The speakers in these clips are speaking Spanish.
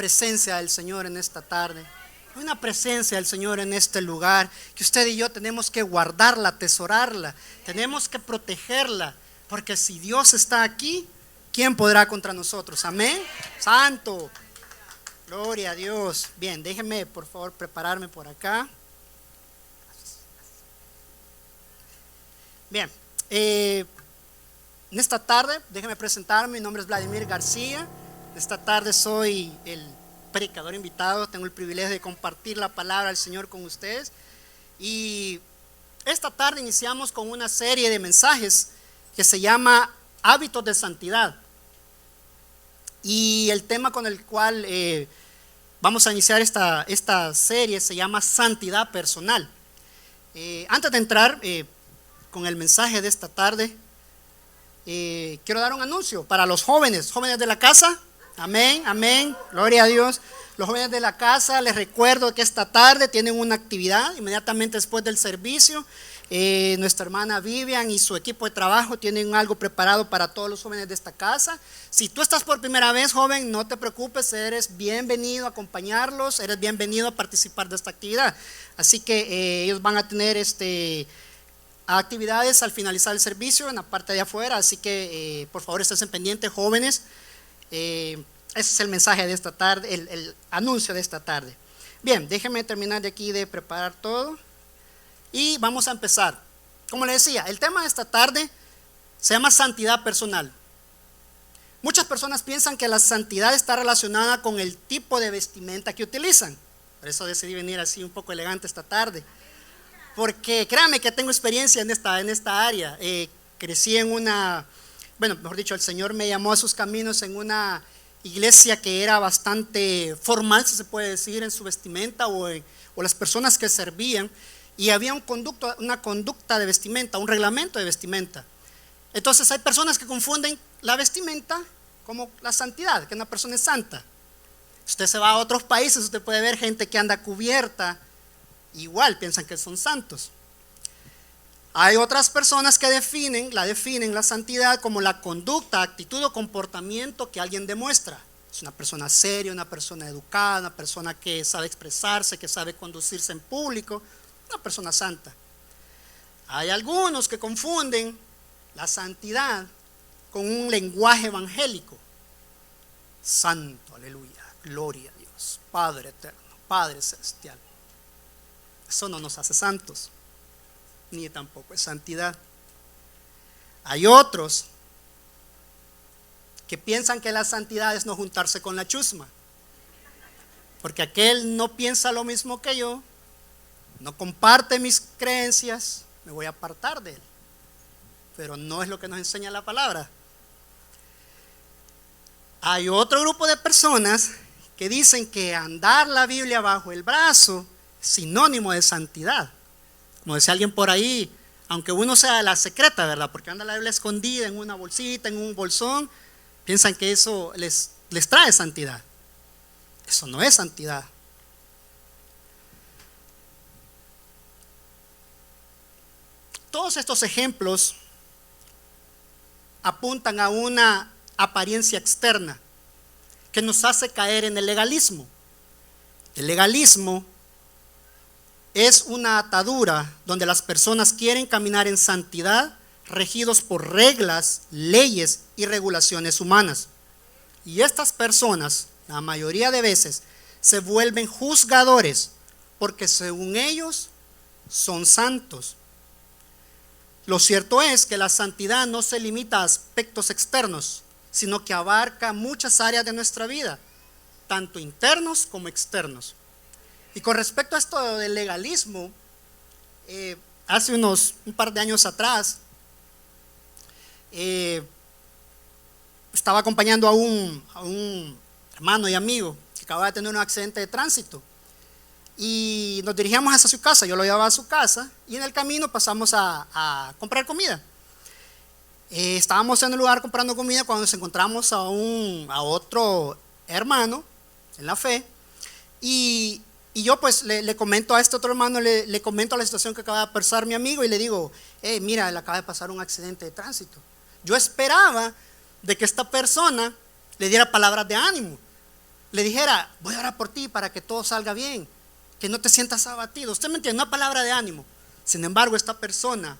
presencia del Señor en esta tarde. Hay una presencia del Señor en este lugar que usted y yo tenemos que guardarla, atesorarla, tenemos que protegerla, porque si Dios está aquí, ¿quién podrá contra nosotros? Amén. Santo. Gloria a Dios. Bien, déjenme por favor prepararme por acá. Bien, en esta tarde, déjenme presentarme, mi nombre es Vladimir García. Esta tarde soy el predicador invitado, tengo el privilegio de compartir la palabra del Señor con ustedes. Y esta tarde iniciamos con una serie de mensajes que se llama Hábitos de Santidad. Y el tema con el cual vamos a iniciar esta serie se llama Santidad Personal. Antes de entrar con el mensaje de esta tarde, quiero dar un anuncio para los jóvenes de la casa. Amén, amén, gloria a Dios. Los jóvenes de la casa, les recuerdo que esta tarde tienen una actividad inmediatamente después del servicio. Nuestra hermana Vivian y su equipo de trabajo tienen algo preparado para todos los jóvenes de esta casa. Si tú estás por primera vez, joven, no te preocupes, eres bienvenido a acompañarlos, eres bienvenido a participar de esta actividad. Así que ellos van a tener actividades al finalizar el servicio en la parte de afuera, así que por favor estén pendientes, jóvenes. Ese es el mensaje de esta tarde, el anuncio de esta tarde. Bien, déjenme terminar de aquí de preparar todo y vamos a empezar. Como les decía, el tema de esta tarde se llama santidad personal. Muchas personas piensan que la santidad está relacionada con el tipo de vestimenta que utilizan. Por eso decidí venir así un poco elegante esta tarde, porque créanme que tengo experiencia en esta área. Crecí en mejor dicho, el Señor me llamó a sus caminos en una iglesia que era bastante formal, si se puede decir, en su vestimenta o las personas que servían, y había una conducta de vestimenta, un reglamento de vestimenta. Entonces hay personas que confunden la vestimenta como la santidad, que una persona es santa. Usted se va a otros países, usted puede ver gente que anda cubierta, igual piensan que son santos. Hay otras personas que definen la santidad como la conducta, actitud o comportamiento que alguien demuestra. Es una persona seria, una persona educada, una persona que sabe expresarse, que sabe conducirse en público, una persona santa. Hay algunos que confunden la santidad con un lenguaje evangélico. Santo, aleluya, gloria a Dios, Padre eterno, Padre celestial. Eso no nos hace santos, ni tampoco es santidad. Hay otros que piensan que la santidad es no juntarse con la chusma, porque aquel no piensa lo mismo que yo, no comparte mis creencias, me voy a apartar de él. Pero no es lo que nos enseña la palabra. Hay otro grupo de personas que dicen que andar la Biblia bajo el brazo es sinónimo de santidad. Como decía alguien por ahí, aunque uno sea de la secreta, ¿verdad? Porque anda la Biblia escondida en una bolsita, en un bolsón, piensan que eso les trae santidad. Eso no es santidad. Todos estos ejemplos apuntan a una apariencia externa que nos hace caer en el legalismo. El legalismo es una atadura donde las personas quieren caminar en santidad, regidos por reglas, leyes y regulaciones humanas. Y estas personas, la mayoría de veces, se vuelven juzgadores porque según ellos son santos. Lo cierto es que la santidad no se limita a aspectos externos, sino que abarca muchas áreas de nuestra vida, tanto internos como externos. Y con respecto a esto del legalismo, hace un par de años atrás, estaba acompañando a un hermano y amigo que acababa de tener un accidente de tránsito. Y nos dirigíamos hacia su casa, yo lo llevaba a su casa y en el camino pasamos a comprar comida. Estábamos en el lugar comprando comida cuando nos encontramos a otro hermano en la fe y yo pues le comento a este otro hermano, le comento la situación que acaba de pasar mi amigo y le digo, mira, le acaba de pasar un accidente de tránsito. Yo esperaba de que esta persona le diera palabras de ánimo, le dijera, voy a orar por ti para que todo salga bien, que no te sientas abatido. Usted me entiende, una palabra de ánimo. Sin embargo, esta persona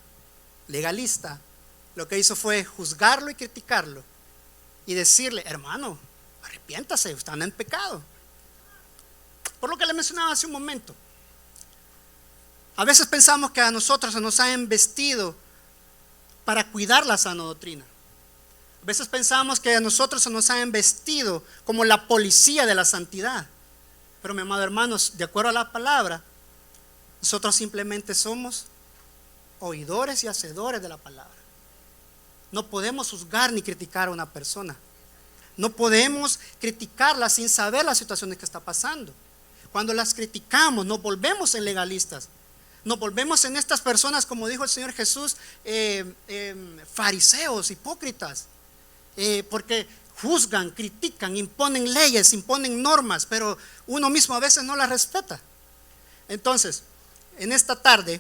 legalista lo que hizo fue juzgarlo y criticarlo y decirle, hermano, arrepiéntase, usted anda en pecado. Por lo que le mencionaba hace un momento, a veces pensamos que a nosotros se nos ha embestido para cuidar la sana doctrina. A veces pensamos que a nosotros se nos ha embestido como la policía de la santidad. Pero mi amado hermanos, de acuerdo a la palabra, nosotros simplemente somos oidores y hacedores de la palabra. No podemos juzgar ni criticar a una persona. No podemos criticarla sin saber las situaciones que está pasando. Cuando las criticamos, nos volvemos en legalistas. Nos volvemos en estas personas, como dijo el Señor Jesús, fariseos, hipócritas, porque juzgan, critican, imponen leyes, imponen normas, pero uno mismo a veces no las respeta. Entonces, en esta tarde,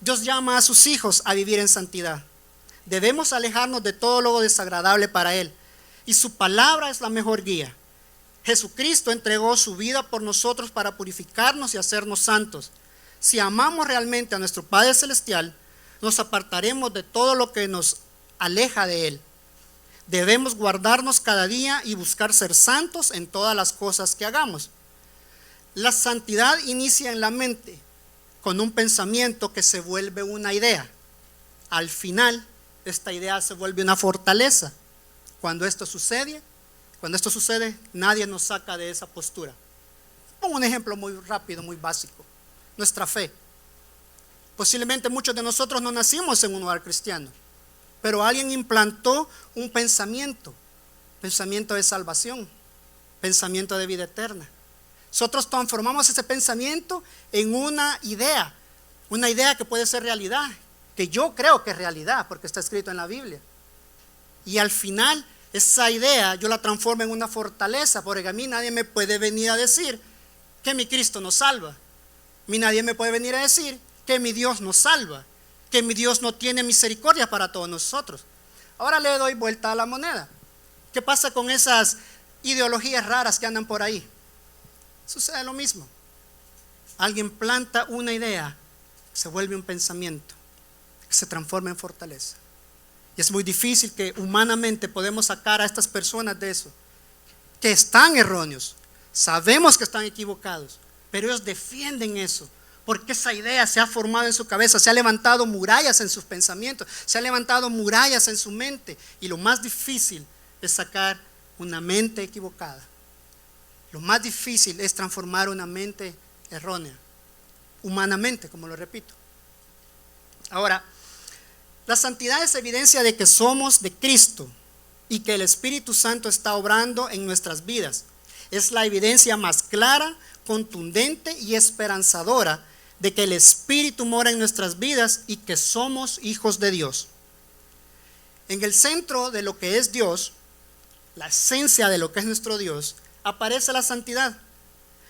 Dios llama a sus hijos a vivir en santidad. Debemos alejarnos de todo lo desagradable para Él, y su palabra es la mejor guía. Jesucristo entregó su vida por nosotros para purificarnos y hacernos santos. Si amamos realmente a nuestro Padre Celestial, nos apartaremos de todo lo que nos aleja de Él. Debemos guardarnos cada día y buscar ser santos en todas las cosas que hagamos. La santidad inicia en la mente con un pensamiento que se vuelve una idea. Al final, esta idea se vuelve una fortaleza. Cuando esto sucede, nadie nos saca de esa postura. Pongo un ejemplo muy rápido, muy básico. Nuestra fe. Posiblemente muchos de nosotros no nacimos en un hogar cristiano, pero alguien implantó un pensamiento de salvación, pensamiento de vida eterna. Nosotros transformamos ese pensamiento en una idea que puede ser realidad, que yo creo que es realidad porque está escrito en la Biblia. Y al final esa idea yo la transformo en una fortaleza, porque a mí nadie me puede venir a decir que mi Cristo nos salva. A mí nadie me puede venir a decir que mi Dios nos salva, que mi Dios no tiene misericordia para todos nosotros. Ahora le doy vuelta a la moneda. ¿Qué pasa con esas ideologías raras que andan por ahí? Sucede lo mismo. Alguien planta una idea, se vuelve un pensamiento, que se transforma en fortaleza. Y es muy difícil que humanamente podemos sacar a estas personas de eso, que están erróneos. Sabemos que están equivocados, pero ellos defienden eso, porque esa idea se ha formado en su cabeza, se ha levantado murallas en sus pensamientos, se ha levantado murallas en su mente. Y lo más difícil es sacar una mente equivocada. Lo más difícil es transformar una mente errónea, humanamente, como lo repito. Ahora, la santidad es evidencia de que somos de Cristo y que el Espíritu Santo está obrando en nuestras vidas. Es la evidencia más clara, contundente y esperanzadora de que el Espíritu mora en nuestras vidas y que somos hijos de Dios. En el centro de lo que es Dios, la esencia de lo que es nuestro Dios, aparece la santidad.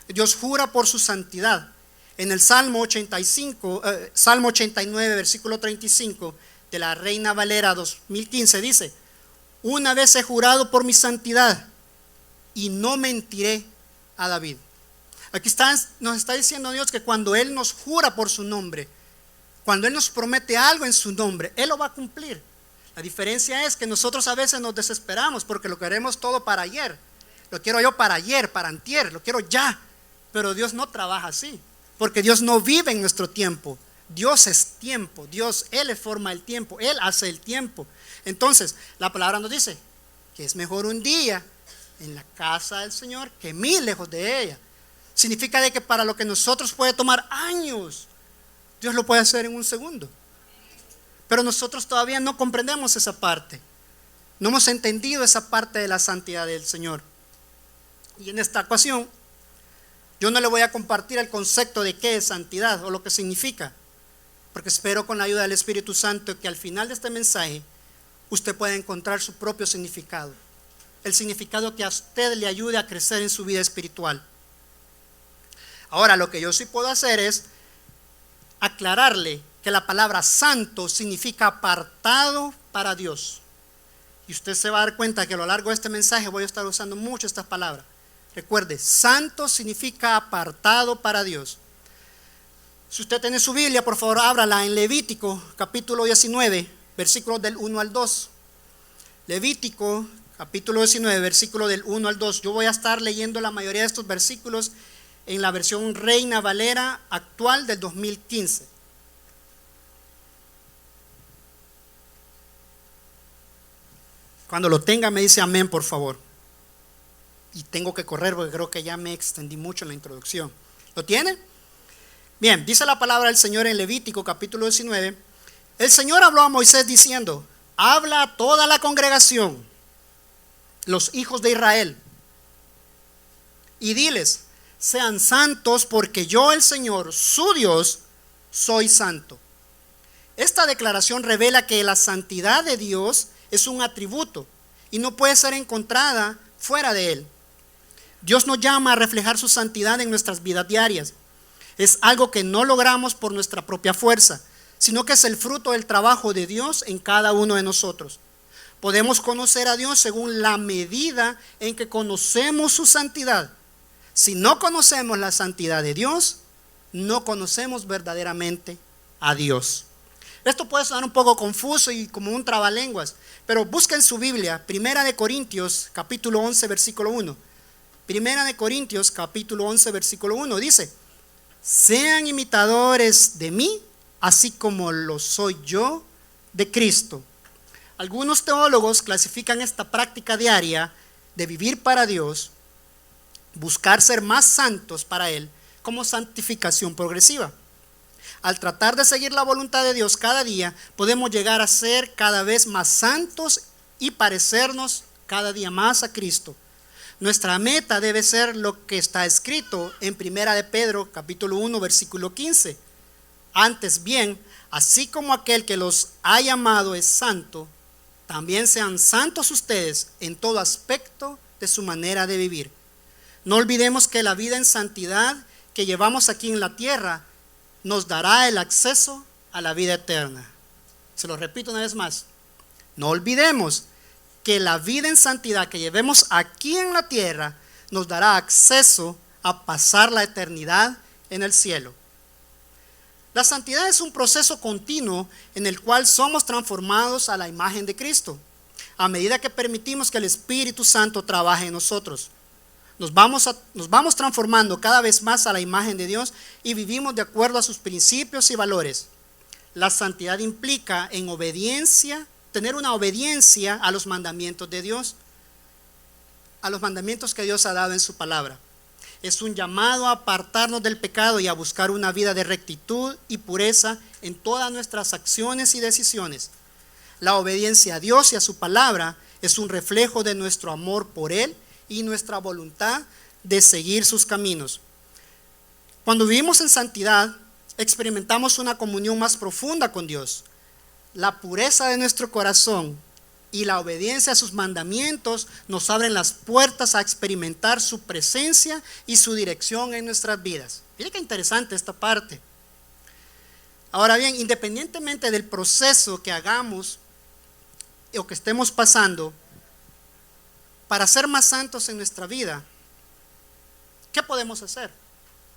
Dios jura por su santidad. En el Salmo 89, versículo 35 de la Reina Valera 2015 dice: una vez he jurado por mi santidad y no mentiré a David. Aquí nos está diciendo Dios que cuando Él nos jura por su nombre, cuando Él nos promete algo en su nombre, Él lo va a cumplir. La diferencia es que nosotros a veces nos desesperamos porque lo queremos todo para ayer. Lo quiero yo para ayer, para antier, lo quiero ya. Pero Dios no trabaja así, porque Dios no vive en nuestro tiempo. Dios es tiempo, Él le forma el tiempo, Él hace el tiempo. Entonces, la palabra nos dice que es mejor un día en la casa del Señor que 1000 lejos de ella. Significa de que para lo que nosotros puede tomar años, Dios lo puede hacer en un segundo. Pero nosotros todavía no comprendemos esa parte. No hemos entendido esa parte de la santidad del Señor. Y en esta ocasión, yo no le voy a compartir el concepto de qué es santidad o lo que significa, porque espero con la ayuda del Espíritu Santo que al final de este mensaje usted pueda encontrar su propio significado. El significado que a usted le ayude a crecer en su vida espiritual. Ahora, lo que yo sí puedo hacer es aclararle que la palabra santo significa apartado para Dios. Y usted se va a dar cuenta que a lo largo de este mensaje voy a estar usando mucho estas palabras. Recuerde, santo significa apartado para Dios. Si usted tiene su Biblia, por favor, ábrala en Levítico, capítulo 19, versículos del 1 al 2. Levítico, capítulo 19, versículo del 1 al 2. Yo voy a estar leyendo la mayoría de estos versículos en la versión Reina Valera actual del 2015. Cuando lo tenga me dice amén, por favor. Y tengo que correr porque creo que ya me extendí mucho en la introducción. ¿Lo tiene? Bien, dice la palabra del Señor en Levítico capítulo 19. El Señor habló a Moisés diciendo: habla a toda la congregación, los hijos de Israel, y diles: sean santos porque yo, el Señor, su Dios, soy santo. Esta declaración revela que la santidad de Dios es un atributo y no puede ser encontrada fuera de él. Dios nos llama a reflejar su santidad en nuestras vidas diarias. Es algo que no logramos por nuestra propia fuerza, sino que es el fruto del trabajo de Dios en cada uno de nosotros. Podemos conocer a Dios según la medida en que conocemos su santidad. Si no conocemos la santidad de Dios, no conocemos verdaderamente a Dios. Esto puede sonar un poco confuso y como un trabalenguas, pero busca en su Biblia, Primera de Corintios, capítulo 11, versículo 1. Primera de Corintios, capítulo 11, versículo 1, dice: sean imitadores de mí, así como lo soy yo de Cristo. Algunos teólogos clasifican esta práctica diaria de vivir para Dios, buscar ser más santos para Él, como santificación progresiva. Al tratar de seguir la voluntad de Dios cada día, podemos llegar a ser cada vez más santos y parecernos cada día más a Cristo. Nuestra meta debe ser lo que está escrito en Primera de Pedro, capítulo 1, versículo 15. Antes bien, así como aquel que los ha llamado es santo, también sean santos ustedes en todo aspecto de su manera de vivir. No olvidemos que la vida en santidad que llevamos aquí en la tierra nos dará el acceso a la vida eterna. Se lo repito una vez más. No olvidemos que la vida en santidad que llevemos aquí en la tierra nos dará acceso a pasar la eternidad en el cielo. La santidad es un proceso continuo en el cual somos transformados a la imagen de Cristo, a medida que permitimos que el Espíritu Santo trabaje en nosotros. Nos vamos transformando cada vez más a la imagen de Dios y vivimos de acuerdo a sus principios y valores. La santidad implica en obediencia, tener una obediencia a los mandamientos de Dios, a los mandamientos que Dios ha dado en su palabra. Es un llamado a apartarnos del pecado y a buscar una vida de rectitud y pureza en todas nuestras acciones y decisiones. La obediencia a Dios y a su palabra es un reflejo de nuestro amor por Él y nuestra voluntad de seguir sus caminos. Cuando vivimos en santidad, experimentamos una comunión más profunda con Dios. La pureza de nuestro corazón y la obediencia a sus mandamientos nos abren las puertas a experimentar su presencia y su dirección en nuestras vidas. Mire qué interesante esta parte. Ahora bien, independientemente del proceso que hagamos o que estemos pasando, para ser más santos en nuestra vida, ¿qué podemos hacer?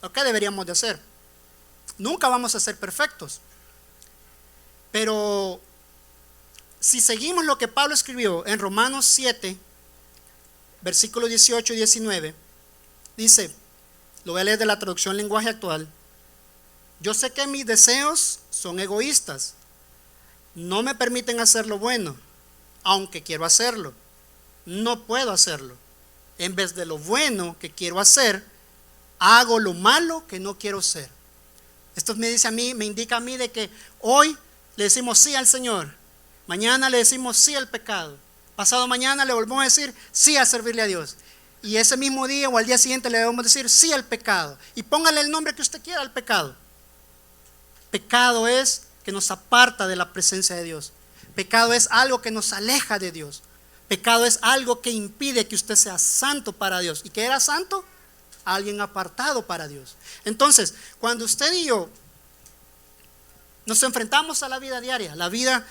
¿O qué deberíamos de hacer? Nunca vamos a ser perfectos. Pero si seguimos lo que Pablo escribió en Romanos 7, versículos 18 y 19, dice, lo voy a leer de la traducción lenguaje actual: yo sé que mis deseos son egoístas, no me permiten hacer lo bueno, aunque quiero hacerlo. No puedo hacerlo. En vez de lo bueno que quiero hacer, hago lo malo que no quiero ser. Esto me dice a mí, me indica a mí de que hoy le decimos sí al Señor, mañana le decimos sí al pecado, pasado mañana le volvemos a decir sí a servirle a Dios, y ese mismo día o al día siguiente le debemos decir sí al pecado, y póngale el nombre que usted quiera al pecado. Pecado es que nos aparta de la presencia de Dios. Pecado es algo que nos aleja de Dios. Pecado es algo que impide que usted sea santo para Dios. ¿Y qué era santo? Alguien apartado para Dios. Entonces, cuando usted y yo nos enfrentamos a la vida diaria, la vida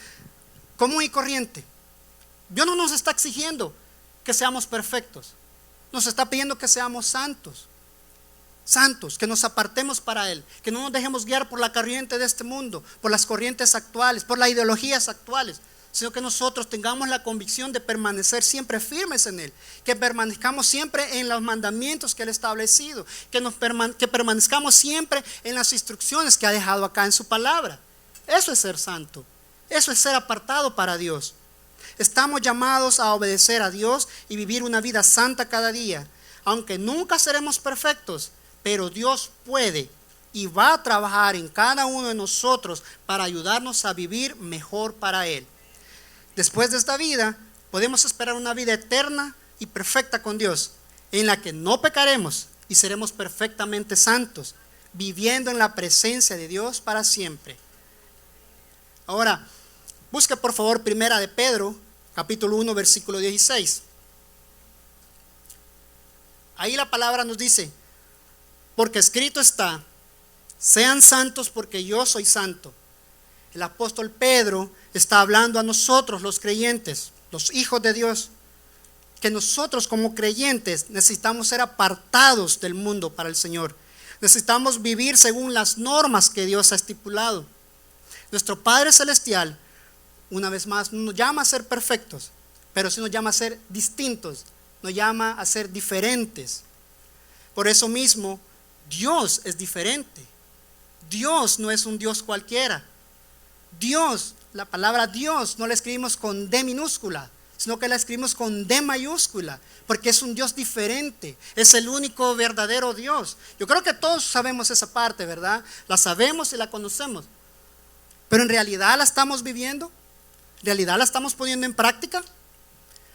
común y corriente, Dios no nos está exigiendo que seamos perfectos. Nos está pidiendo que seamos santos. Santos, que nos apartemos para Él, que no nos dejemos guiar por la corriente de este mundo, por las corrientes actuales, por las ideologías actuales, sino que nosotros tengamos la convicción de permanecer siempre firmes en Él, que permanezcamos siempre en los mandamientos que Él ha establecido, que permanezcamos siempre en las instrucciones que ha dejado acá en su palabra. Eso es ser santo, eso es ser apartado para Dios. Estamos llamados a obedecer a Dios y vivir una vida santa cada día, aunque nunca seremos perfectos, pero Dios puede y va a trabajar en cada uno de nosotros para ayudarnos a vivir mejor para Él. Después de esta vida, podemos esperar una vida eterna y perfecta con Dios, en la que no pecaremos y seremos perfectamente santos, viviendo en la presencia de Dios para siempre. Ahora, busque por favor Primera de Pedro, capítulo 1, versículo 16. Ahí la palabra nos dice: porque escrito está, sean santos porque yo soy santo. El apóstol Pedro está hablando a nosotros, los creyentes, los hijos de Dios, que nosotros como creyentes necesitamos ser apartados del mundo para el Señor. Necesitamos vivir según las normas que Dios ha estipulado. Nuestro Padre Celestial, una vez más, no nos llama a ser perfectos, pero sí nos llama a ser distintos, nos llama a ser diferentes. Por eso mismo, Dios es diferente. Dios no es un Dios cualquiera. Dios, la palabra Dios no la escribimos con D minúscula, sino que la escribimos con D mayúscula, porque es un Dios diferente, es el único verdadero Dios. Yo creo que todos sabemos esa parte, ¿verdad? La sabemos y la conocemos, pero en realidad la estamos viviendo, en realidad la estamos poniendo en práctica,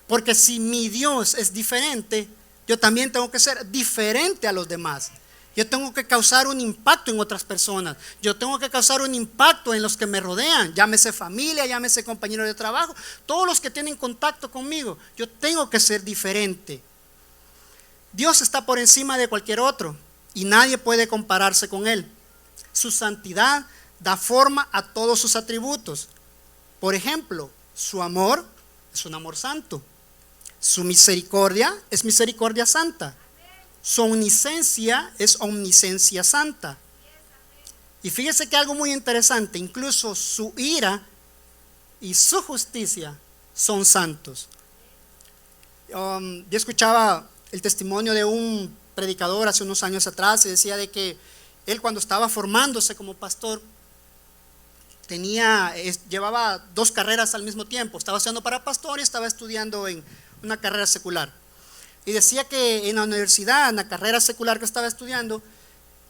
porque si mi Dios es diferente, yo también tengo que ser diferente a los demás. Yo tengo que causar un impacto en otras personas. Yo tengo que causar un impacto en los que me rodean, llámese familia, llámese compañeros de trabajo, todos los que tienen contacto conmigo. Yo tengo que ser diferente. Dios está por encima de cualquier otro y nadie puede compararse con Él. Su santidad da forma a todos sus atributos. Por ejemplo, su amor es un amor santo. Su misericordia es misericordia santa. Su omnisciencia es omnisciencia santa. Y fíjese que algo muy interesante, incluso su ira y su justicia son santos. Yo escuchaba el testimonio de un predicador hace unos años atrás y decía de que él, cuando estaba formándose como pastor, llevaba 2 carreras al mismo tiempo. Estaba estudiando para pastor y estaba estudiando en una carrera secular. Y decía que en la universidad, en la carrera secular que estaba estudiando,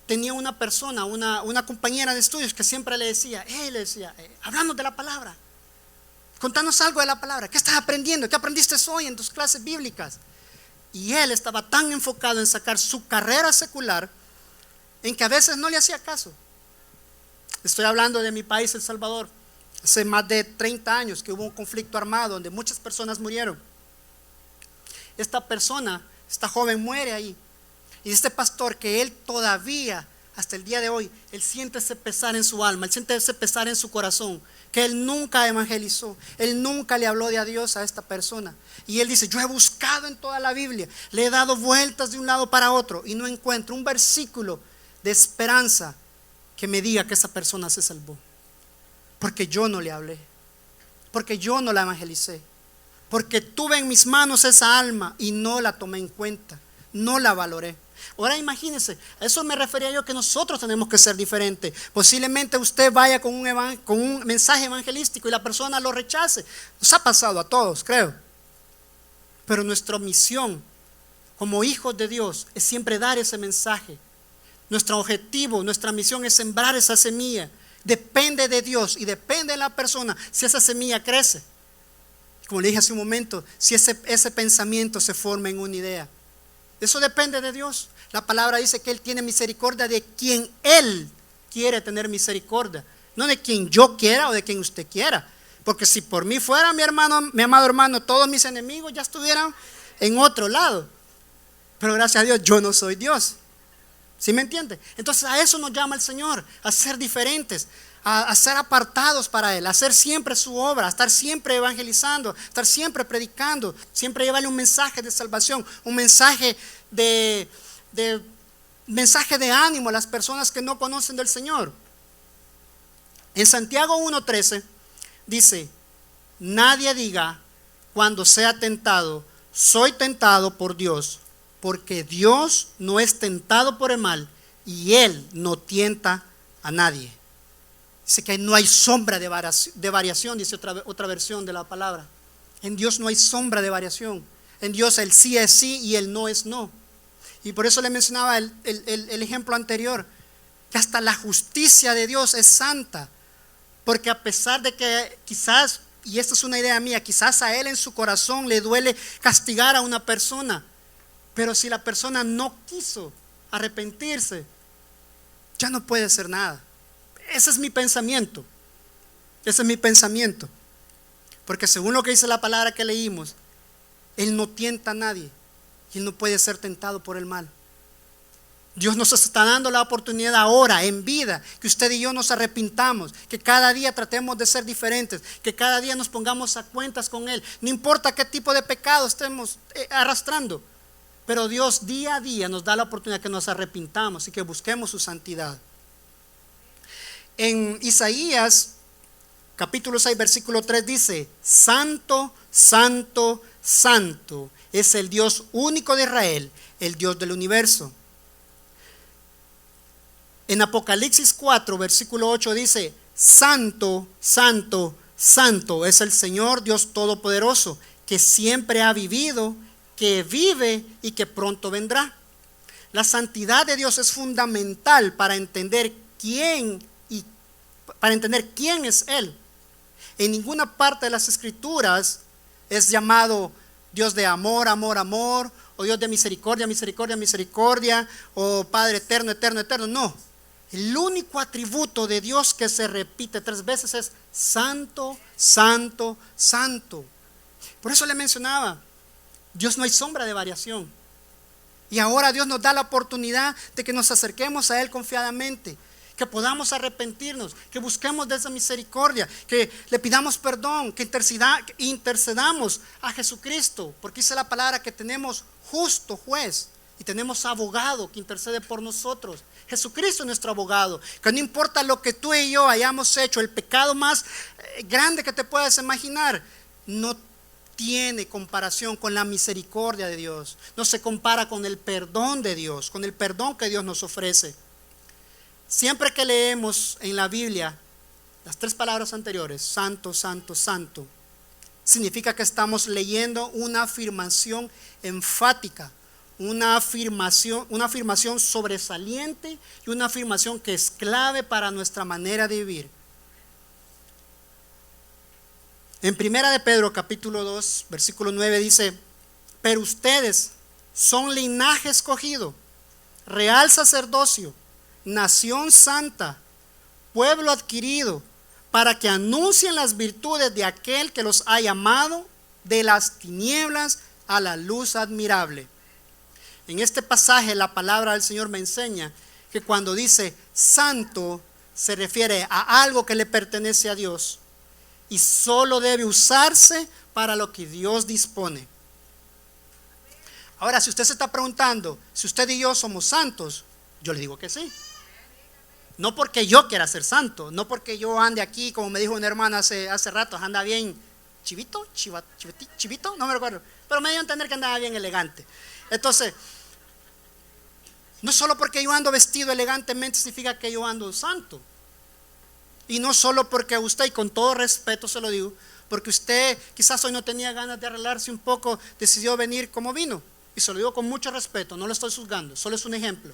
tenía una persona, una compañera de estudios que siempre le decía, hablando de la palabra, contanos algo de la palabra, ¿qué estás aprendiendo? ¿Qué aprendiste hoy en tus clases bíblicas? Y él estaba tan enfocado en sacar su carrera secular, en que a veces no le hacía caso. Estoy hablando de mi país, El Salvador. Hace más de 30 años que hubo un conflicto armado donde muchas personas murieron. Esta joven muere ahí. Y este pastor, que él todavía, hasta el día de hoy, él siente ese pesar en su alma, él siente ese pesar en su corazón, que él nunca evangelizó, él nunca le habló de Dios a esta persona. Y él dice: yo he buscado en toda la Biblia, le he dado vueltas de un lado para otro y no encuentro un versículo de esperanza que me diga que esa persona se salvó. Porque yo no le hablé, porque yo no la evangelicé, porque tuve en mis manos esa alma y no la tomé en cuenta, no la valoré. Ahora imagínense, a eso me refería yo, que nosotros tenemos que ser diferentes. Posiblemente usted vaya con un mensaje evangelístico y la persona lo rechace. Nos ha pasado a todos, creo. Pero nuestra misión como hijos de Dios es siempre dar ese mensaje. Nuestro objetivo, nuestra misión es sembrar esa semilla. Depende de Dios y depende de la persona si esa semilla crece. Como le dije hace un momento, si ese pensamiento se forma en una idea. Eso depende de Dios. La palabra dice que Él tiene misericordia de quien Él quiere tener misericordia, no de quien yo quiera o de quien usted quiera. Porque si por mí fuera, mi amado hermano, todos mis enemigos ya estuvieran en otro lado. Pero gracias a Dios, yo no soy Dios. ¿Sí me entiende? Entonces a eso nos llama el Señor, a ser diferentes, a ser apartados para Él, a hacer siempre su obra, a estar siempre evangelizando, estar siempre predicando, siempre llevarle un mensaje de salvación, un mensaje mensaje de ánimo a las personas que no conocen del Señor. En Santiago 1:13 dice: nadie diga cuando sea tentado, soy tentado por Dios, porque Dios no es tentado por el mal y Él no tienta a nadie. Dice que no hay sombra de variación, dice otra versión de la palabra. En Dios no hay sombra de variación. En Dios el sí es sí y el no es no. Y por eso le mencionaba el ejemplo anterior, que hasta la justicia de Dios es santa. Porque a pesar de que quizás, y esta es una idea mía, quizás a Él en su corazón le duele castigar a una persona, pero si la persona no quiso arrepentirse, ya no puede hacer nada. Ese es mi pensamiento. Ese es mi pensamiento. Porque según lo que dice la palabra que leímos, Él no tienta a nadie y Él no puede ser tentado por el mal. Dios nos está dando la oportunidad ahora, en vida, que usted y yo nos arrepintamos, que cada día tratemos de ser diferentes, que cada día nos pongamos a cuentas con Él. No importa qué tipo de pecado estemos arrastrando, pero Dios día a día nos da la oportunidad que nos arrepintamos y que busquemos su santidad. En Isaías capítulo 6 versículo 3 dice: santo, santo, santo es el Dios único de Israel, el Dios del universo. En Apocalipsis 4 versículo 8 dice: santo, santo, santo es el Señor Dios Todopoderoso, que siempre ha vivido, que vive y que pronto vendrá. La santidad de Dios es fundamental para entender quién es Él. En ninguna parte de las Escrituras es llamado Dios de amor, amor, amor, o Dios de misericordia, misericordia, misericordia, o Padre eterno, eterno, eterno. No, el único atributo de Dios que se repite 3 veces es santo, santo, santo. Por eso le mencionaba, Dios no hay sombra de variación. Y ahora Dios nos da la oportunidad de que nos acerquemos a Él confiadamente, que podamos arrepentirnos, que busquemos de esa misericordia, que le pidamos perdón, que intercedamos a Jesucristo, porque dice la palabra que tenemos justo juez y tenemos abogado que intercede por nosotros. Jesucristo es nuestro abogado, que no importa lo que tú y yo hayamos hecho, el pecado más grande que te puedas imaginar, no tiene comparación con la misericordia de Dios, no se compara con el perdón de Dios, con el perdón que Dios nos ofrece. Siempre que leemos en la Biblia las 3 palabras anteriores, santo, santo, santo, significa que estamos leyendo una afirmación enfática, una afirmación sobresaliente y una afirmación que es clave para nuestra manera de vivir. En 1 de Pedro capítulo 2 versículo 9 dice: pero ustedes son linaje escogido, real sacerdocio, nación santa, pueblo adquirido, para que anuncien las virtudes de aquel que los ha llamado de las tinieblas a la luz admirable. En este pasaje la palabra del Señor me enseña que cuando dice santo se refiere a algo que le pertenece a Dios y solo debe usarse para lo que Dios dispone. Ahora, si usted se está preguntando si usted y yo somos santos, yo le digo que sí. No porque yo quiera ser santo, no porque yo ande aquí, como me dijo una hermana hace rato, anda bien chivito, no me recuerdo, pero me dio a entender que andaba bien elegante. Entonces, no solo porque yo ando vestido elegantemente significa que yo ando santo. Y no solo porque usted, y con todo respeto se lo digo, porque usted quizás hoy no tenía ganas de arreglarse un poco, decidió venir como vino. Y se lo digo con mucho respeto, no lo estoy juzgando, solo es un ejemplo.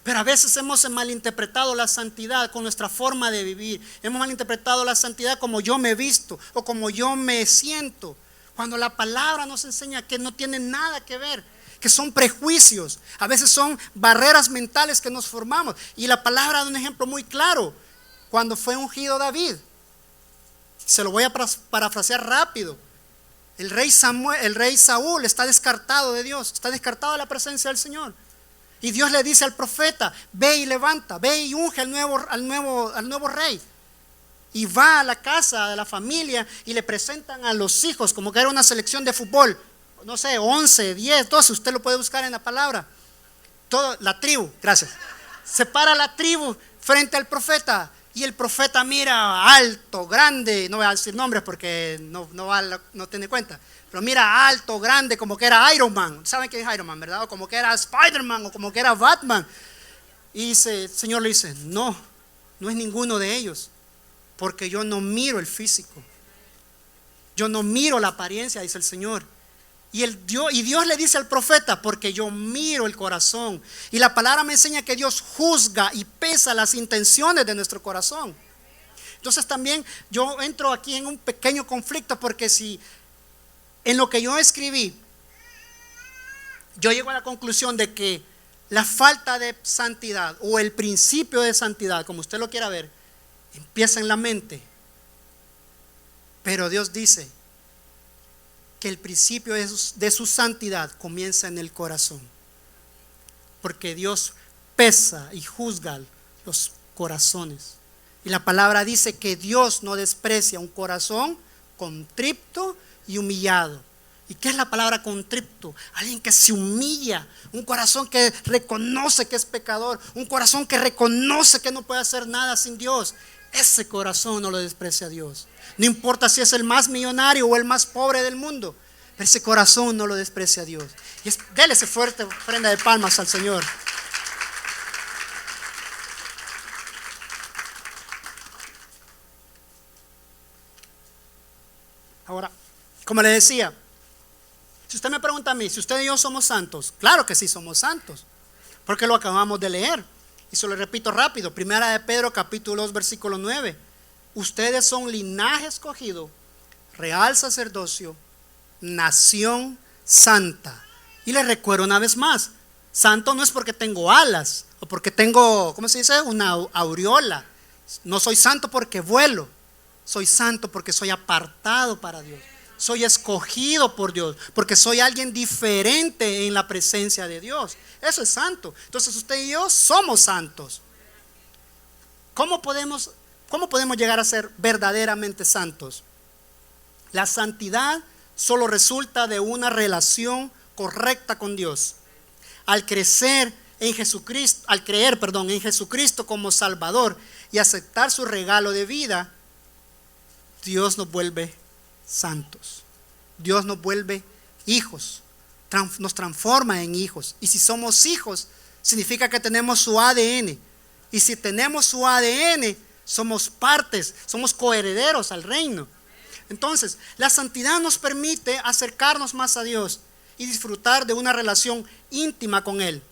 Pero a veces hemos malinterpretado la santidad con nuestra forma de vivir. Hemos malinterpretado la santidad como yo me he visto o como yo me siento, cuando la palabra nos enseña que no tiene nada que ver, que son prejuicios, a veces son barreras mentales que nos formamos. Y la palabra da un ejemplo muy claro. Cuando fue ungido David, se lo voy a parafrasear rápido. El rey Saúl está descartado de Dios, está descartado de la presencia del Señor. Y Dios le dice al profeta: ve y levanta, ve y unge al nuevo rey. Y va a la casa de la familia y le presentan a los hijos como que era una selección de fútbol. No sé, 11, 10, 12, usted lo puede buscar en la palabra. La tribu, gracias. Separa la tribu frente al profeta. Y el profeta mira alto, grande, no voy a decir nombres porque no tiene cuenta, pero mira alto, grande, como que era Iron Man. ¿Saben quién es Iron Man, verdad? O como que era Spider-Man, o como que era Batman. Y el Señor le dice: no es ninguno de ellos, porque yo no miro el físico, yo no miro la apariencia, dice el Señor. Y Dios le dice al profeta: porque yo miro el corazón. Y la palabra me enseña que Dios juzga y pesa las intenciones de nuestro corazón. Entonces también yo entro aquí en un pequeño conflicto, porque si en lo que yo escribí yo llego a la conclusión de que la falta de santidad, o el principio de santidad, como usted lo quiera ver, empieza en la mente, pero Dios dice que el principio de su santidad comienza en el corazón, porque Dios pesa y juzga los corazones. Y la palabra dice que Dios no desprecia un corazón contrito y humillado. ¿Y qué es la palabra contrito? Alguien que se humilla, un corazón que reconoce que es pecador, un corazón que reconoce que no puede hacer nada sin Dios. Ese corazón no lo desprecia a Dios. No importa si es el más millonario o el más pobre del mundo, ese corazón no lo desprecia a Dios. Y dele ese fuerte ofrenda de palmas al Señor. Ahora, como le decía, si usted me pregunta a mí, si usted y yo somos santos, claro que sí somos santos, porque lo acabamos de leer. Y se lo repito rápido: Primera de Pedro capítulo 2 versículo 9. Ustedes son linaje escogido, real sacerdocio, nación santa. Y les recuerdo una vez más: santo no es porque tengo alas o porque tengo, ¿cómo se dice?, una aureola. No soy santo porque vuelo. Soy santo porque soy apartado para Dios. Soy escogido por Dios, porque soy alguien diferente en la presencia de Dios. Eso es santo. Entonces usted y yo somos santos. ¿Cómo podemos llegar a ser verdaderamente santos? La santidad solo resulta de una relación correcta con Dios. Al creer en Jesucristo como Salvador y aceptar su regalo de vida, Dios nos vuelve santos. Dios nos vuelve hijos, nos transforma en hijos. Y si somos hijos, significa que tenemos su ADN. Y si tenemos su ADN, somos coherederos al reino. Entonces, la santidad nos permite acercarnos más a Dios y disfrutar de una relación íntima con Él.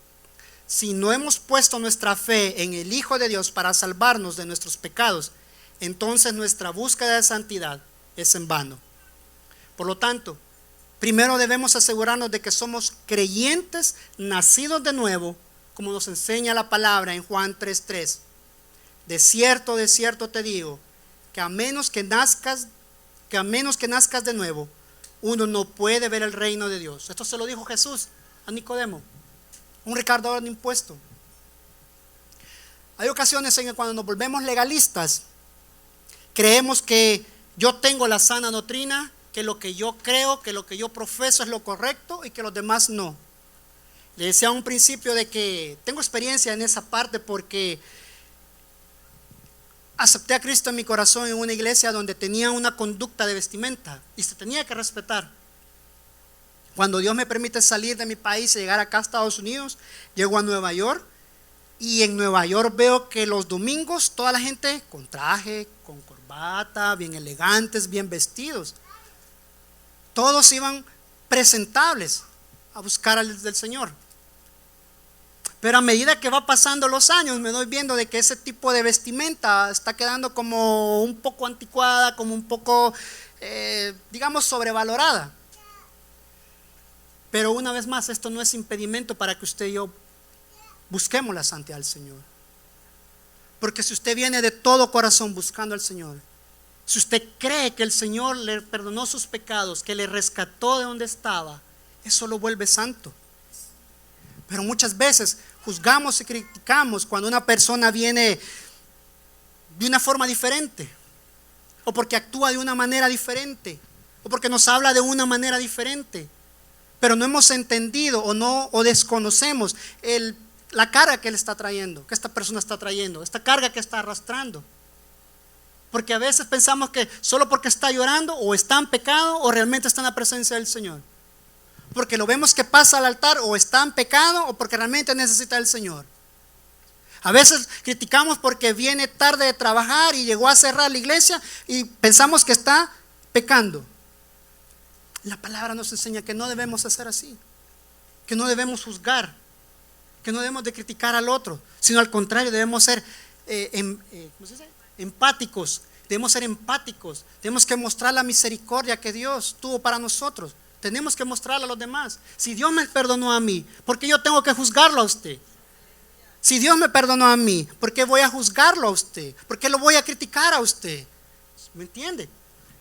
Si no hemos puesto nuestra fe en el Hijo de Dios para salvarnos de nuestros pecados, entonces nuestra búsqueda de santidad es en vano. Por lo tanto, primero debemos asegurarnos de que somos creyentes nacidos de nuevo, como nos enseña la palabra en Juan 3:3. De cierto te digo, que a menos que nazcas de nuevo, uno no puede ver el reino de Dios. Esto se lo dijo Jesús a Nicodemo, un recaudador de impuestos. Hay ocasiones en que cuando nos volvemos legalistas, creemos que yo tengo la sana doctrina, que lo que yo creo, que lo que yo profeso es lo correcto y que los demás no. Le decía a un principio de que tengo experiencia en esa parte, porque acepté a Cristo en mi corazón en una iglesia donde tenía una conducta de vestimenta y se tenía que respetar. Cuando Dios me permite salir de mi país y llegar acá a Estados Unidos, llego a Nueva York, y en Nueva York veo que los domingos toda la gente con traje, con corbata, bien elegantes, bien vestidos. Todos iban presentables a buscar al del Señor. Pero a medida que va pasando los años, me doy viendo de que ese tipo de vestimenta está quedando como un poco anticuada, como un poco, digamos, sobrevalorada. Pero una vez más, esto no es impedimento para que usted y yo busquemos la santidad del Señor. Porque si usted viene de todo corazón buscando al Señor, si usted cree que el Señor le perdonó sus pecados, que le rescató de donde estaba, eso lo vuelve santo. Pero muchas veces juzgamos y criticamos cuando una persona viene de una forma diferente, o porque actúa de una manera diferente, o porque nos habla de una manera diferente, pero no hemos entendido o desconocemos la carga que él está trayendo, que esta persona está trayendo, esta carga que está arrastrando. Porque a veces pensamos que solo porque está llorando o está en pecado o realmente está en la presencia del Señor. Porque lo vemos que pasa al altar o está en pecado o porque realmente necesita del Señor. A veces criticamos porque viene tarde de trabajar y llegó a cerrar la iglesia y pensamos que está pecando. La palabra nos enseña que no debemos hacer así, que no debemos juzgar, que no debemos de criticar al otro, sino al contrario, debemos ser empáticos, debemos ser empáticos, tenemos que mostrar la misericordia que Dios tuvo para nosotros, tenemos que mostrarla a los demás. Si Dios me perdonó a mí, ¿por qué yo tengo que juzgarlo a usted? Si Dios me perdonó a mí, ¿por qué voy a juzgarlo a usted? ¿Por qué lo voy a criticar a usted? ¿Me entiende?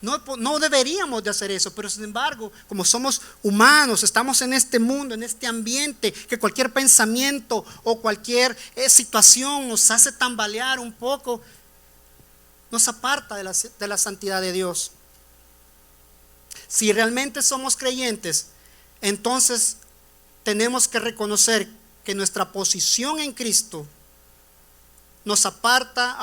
No deberíamos de hacer eso, pero sin embargo, como somos humanos, estamos en este mundo, en este ambiente, que cualquier pensamiento o cualquier situación nos hace tambalear un poco, nos aparta de la santidad de Dios. Si realmente somos creyentes, entonces tenemos que reconocer que nuestra posición en Cristo nos aparta,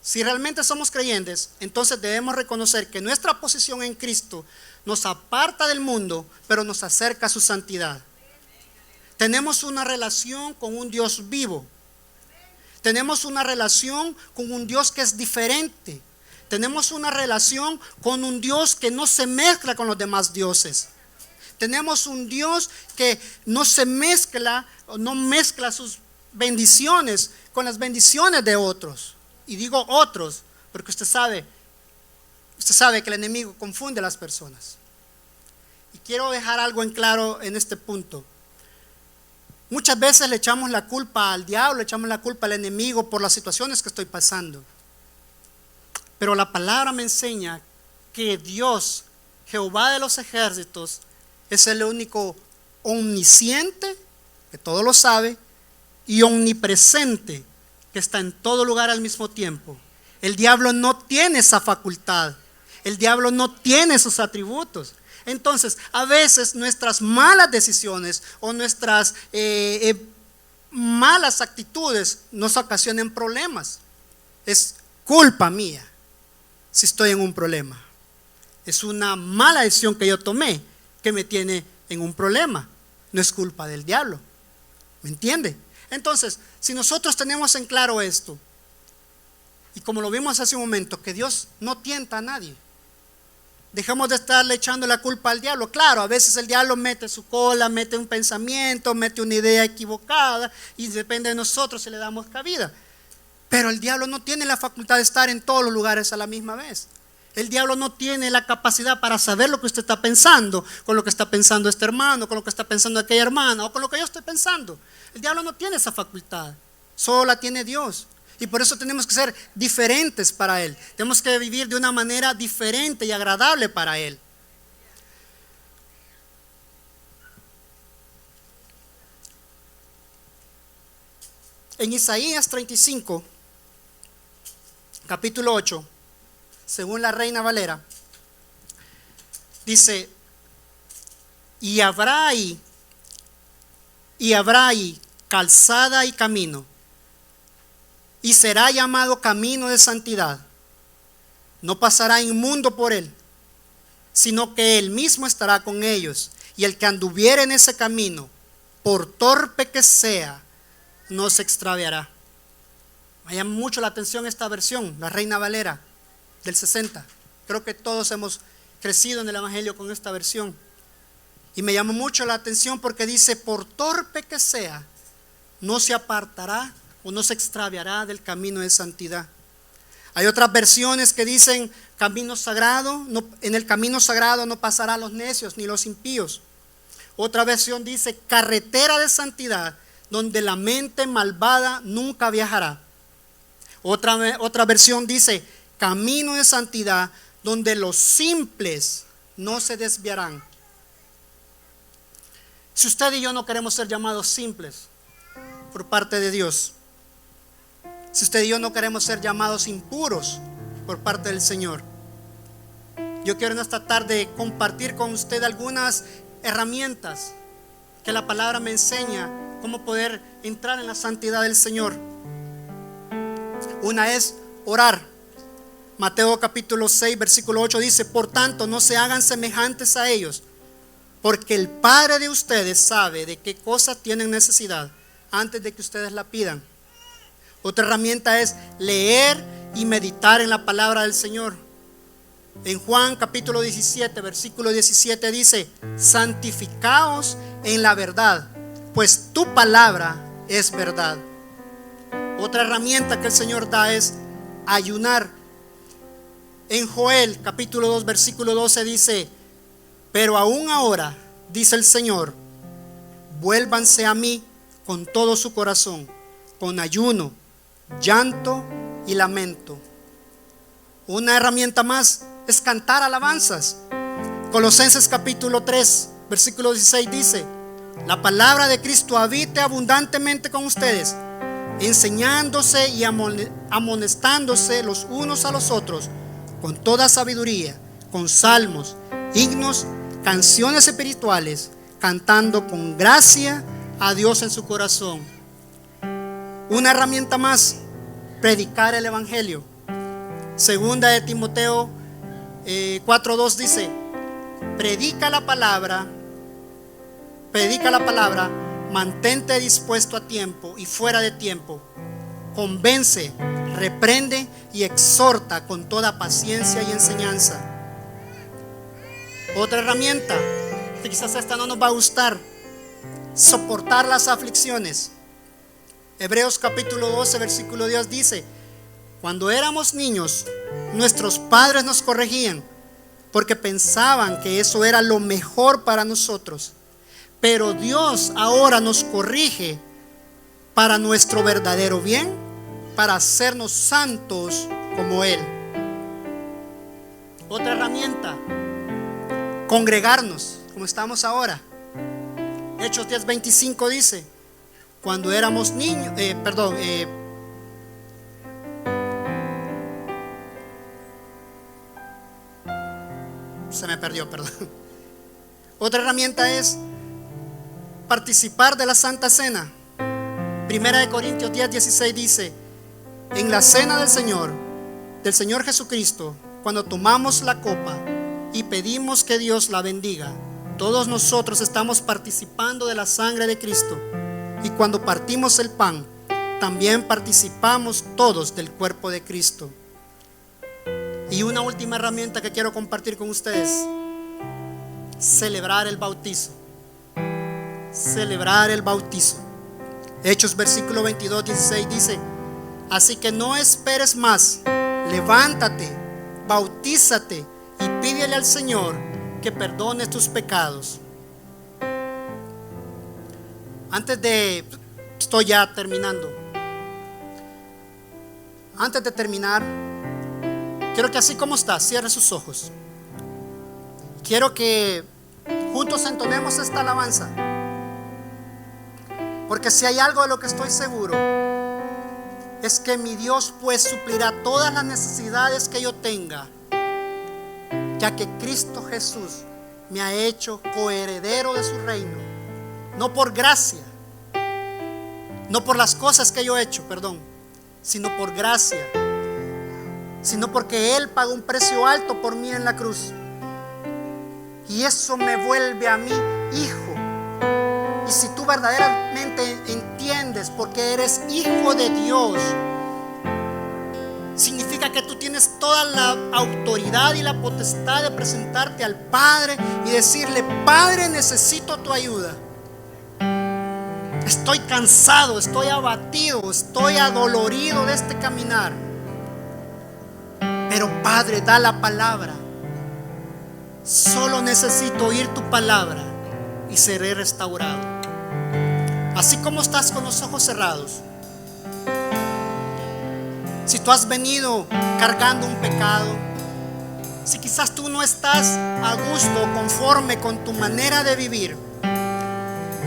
si realmente somos creyentes, entonces debemos reconocer que nuestra posición en Cristo nos aparta del mundo, pero nos acerca a su santidad. Tenemos una relación con un Dios vivo. Tenemos una relación con un Dios que es diferente. Tenemos una relación con un Dios que no se mezcla con los demás dioses. Tenemos un Dios que no se mezcla, o no mezcla sus bendiciones con las bendiciones de otros. Y digo otros, porque usted sabe que el enemigo confunde a las personas. Y quiero dejar algo en claro en este punto. Muchas veces le echamos la culpa al diablo, le echamos la culpa al enemigo por las situaciones que estoy pasando. Pero la palabra me enseña que Dios, Jehová de los ejércitos, es el único omnisciente, que todo lo sabe, y omnipresente, que está en todo lugar al mismo tiempo. El diablo no tiene esa facultad. El diablo no tiene esos atributos. Entonces, a veces nuestras malas decisiones o nuestras malas actitudes nos ocasionan problemas. Es culpa mía si estoy en un problema. Es una mala decisión que yo tomé que me tiene en un problema. No es culpa del diablo. ¿Me entiende? Entonces, si nosotros tenemos en claro esto, y como lo vimos hace un momento, que Dios no tienta a nadie, dejamos de estarle echando la culpa al diablo. Claro, a veces el diablo mete su cola, mete un pensamiento, mete una idea equivocada, y depende de nosotros si le damos cabida. Pero el diablo no tiene la facultad de estar en todos los lugares a la misma vez. El diablo no tiene la capacidad para saber lo que usted está pensando, con lo que está pensando este hermano, con lo que está pensando aquella hermana, o con lo que yo estoy pensando. El diablo no tiene esa facultad, solo la tiene Dios. Y por eso tenemos que ser diferentes para Él. Tenemos que vivir de una manera diferente y agradable para Él. En Isaías 35, capítulo 8, según la Reina Valera, dice: y habrá ahí calzada y camino, y será llamado camino de santidad. No pasará inmundo por él, sino que él mismo estará con ellos, y el que anduviere en ese camino, por torpe que sea, no se extraviará. Me llama mucho la atención esta versión, la Reina Valera del 60. Creo que todos hemos crecido en el Evangelio con esta versión. Y me llama mucho la atención porque dice: por torpe que sea, no se apartará o no se extraviará del camino de santidad. Hay otras versiones que dicen camino sagrado, en el camino sagrado no pasarán los necios ni los impíos. Otra versión dice carretera de santidad, donde la mente malvada nunca viajará. Otra versión dice camino de santidad, donde los simples no se desviarán. Si usted y yo no queremos ser llamados simples, por parte de Dios. Si usted y yo no queremos ser llamados impuros por parte del Señor, yo quiero en esta tarde compartir con usted algunas herramientas que la palabra me enseña cómo poder entrar en la santidad del Señor. Una es orar. Mateo capítulo 6 versículo 8 dice: por tanto no se hagan semejantes a ellos, porque el Padre de ustedes sabe de qué cosas tienen necesidad antes de que ustedes la pidan. Otra herramienta es leer y meditar en la palabra del Señor. En Juan capítulo 17 versículo 17 dice: santificaos en la verdad, pues tu palabra es verdad. Otra herramienta que el Señor da es ayunar. En Joel capítulo 2 versículo 12 dice: pero aún ahora, dice el Señor, vuélvanse a mí con todo su corazón, con ayuno, llanto y lamento. Una herramienta más es cantar alabanzas. Colosenses capítulo 3 versículo 16 dice: la palabra de Cristo habite abundantemente con ustedes, enseñándose y amonestándose los unos a los otros con toda sabiduría, con salmos, himnos, canciones espirituales, cantando con gracia a Dios en su corazón. Una herramienta más, predicar el evangelio. Segunda de Timoteo 4:2 dice: predica la palabra, mantente dispuesto a tiempo y fuera de tiempo, convence, reprende y exhorta con toda paciencia y enseñanza. Otra herramienta, que quizás esta no nos va a gustar: soportar las aflicciones. Hebreos capítulo 12 versículo 10 dice: cuando éramos niños, nuestros padres nos corregían porque pensaban que eso era lo mejor para nosotros. Pero Dios ahora nos corrige para nuestro verdadero bien, para hacernos santos como Él. Otra herramienta, congregarnos como estamos ahora. Hechos 10:25 dice: cuando éramos niños, se me perdió, perdón. Otra herramienta es participar de la Santa Cena. Primera de Corintios 10:16 dice: en la cena del Señor Jesucristo, cuando tomamos la copa y pedimos que Dios la bendiga, todos nosotros estamos participando de la sangre de Cristo. Y cuando partimos el pan, también participamos todos del cuerpo de Cristo. Y una última herramienta que quiero compartir con ustedes: celebrar el bautizo. Celebrar el bautizo. Hechos versículo 22-16 dice: así que no esperes más, levántate, bautízate y pídele al Señor que perdone tus pecados. Estoy ya terminando. Antes de terminar, quiero que así como está, cierre sus ojos. Quiero que juntos entonemos esta alabanza, porque si hay algo de lo que estoy seguro, es que mi Dios pues suplirá todas las necesidades que yo tenga, ya que Cristo Jesús me ha hecho coheredero de su reino, no por gracia, no por las cosas que yo he hecho, sino por gracia, sino porque Él pagó un precio alto por mí en la cruz. Y eso me vuelve a mí hijo. Y si tú verdaderamente entiendes porque eres hijo de Dios, significa que tú tienes toda la autoridad y la potestad de presentarte al Padre y decirle: Padre, necesito tu ayuda. Estoy cansado, estoy abatido, estoy adolorido de este caminar. Pero Padre, da la palabra. Solo necesito oír tu palabra y seré restaurado. Así como estás con los ojos cerrados, si tú has venido cargando un pecado, si quizás tú no estás a gusto o conforme con tu manera de vivir,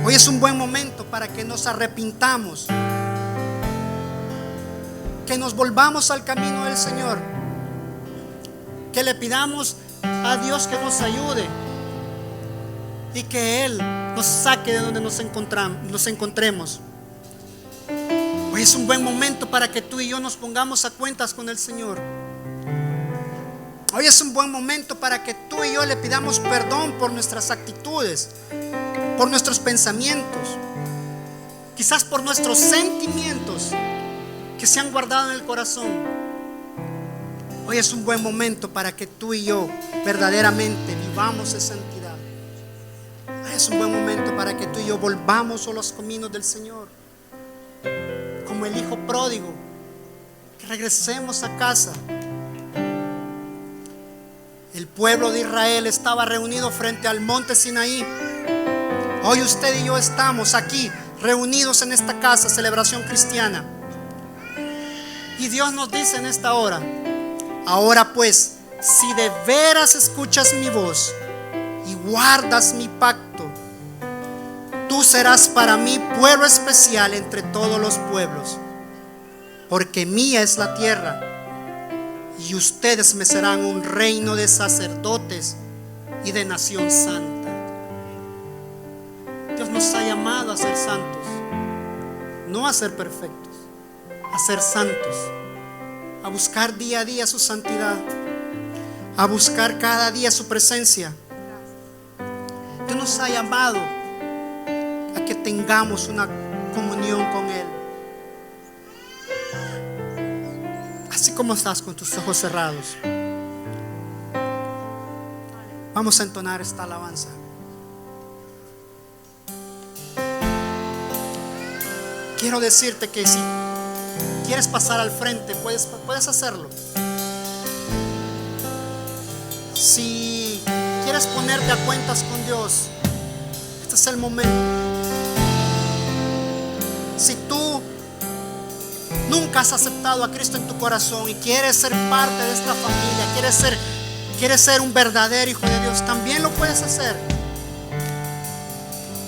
Hoy es un buen momento para que nos arrepintamos, que nos volvamos al camino del Señor, que le pidamos a Dios que nos ayude y que Él nos saque de donde nos encontremos. Hoy es un buen momento para que tú y yo nos pongamos a cuentas con el Señor. Hoy es un buen momento para que tú y yo le pidamos perdón por nuestras actitudes, por nuestros pensamientos, quizás por nuestros sentimientos que se han guardado en el corazón. Hoy es un buen momento para que tú y yo verdaderamente vivamos en santidad. Hoy es un buen momento para que tú y yo volvamos a los caminos del Señor, como el hijo pródigo, que regresemos a casa. El pueblo de Israel estaba reunido frente al monte Sinaí. Hoy usted y yo estamos aquí reunidos en esta casa, celebración cristiana. Y Dios nos dice en esta hora: ahora pues, si de veras escuchas mi voz y guardas mi pacto, tú serás para mí pueblo especial entre todos los pueblos, porque mía es la tierra, y ustedes me serán un reino de sacerdotes y de nación santa. Dios nos ha llamado a ser santos, no a ser perfectos, a ser santos, a buscar día a día su santidad, a buscar cada día su presencia. Dios nos ha llamado a que tengamos una comunión con Él. Así como estás con tus ojos cerrados, vamos a entonar esta alabanza. Quiero decirte que si quieres pasar al frente, puedes hacerlo. Si quieres ponerte a cuentas con Dios, este es el momento. Si tú nunca has aceptado a Cristo en tu corazón y quieres ser parte de esta familia, quieres ser un verdadero hijo de Dios, también lo puedes hacer.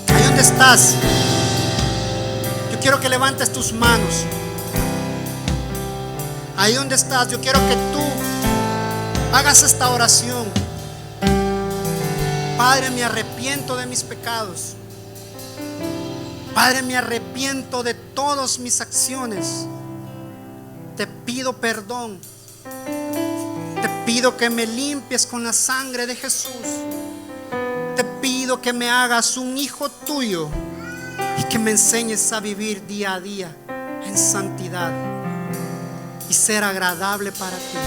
Ahí donde estás, yo quiero que levantes tus manos. Ahí donde estás, yo quiero que tú hagas esta oración. Padre, me arrepiento de mis pecados. Padre, me arrepiento de todas mis acciones. Te pido perdón. Te pido que me limpies con la sangre de Jesús. Te pido que me hagas un hijo tuyo y que me enseñes a vivir día a día en santidad y ser agradable para ti.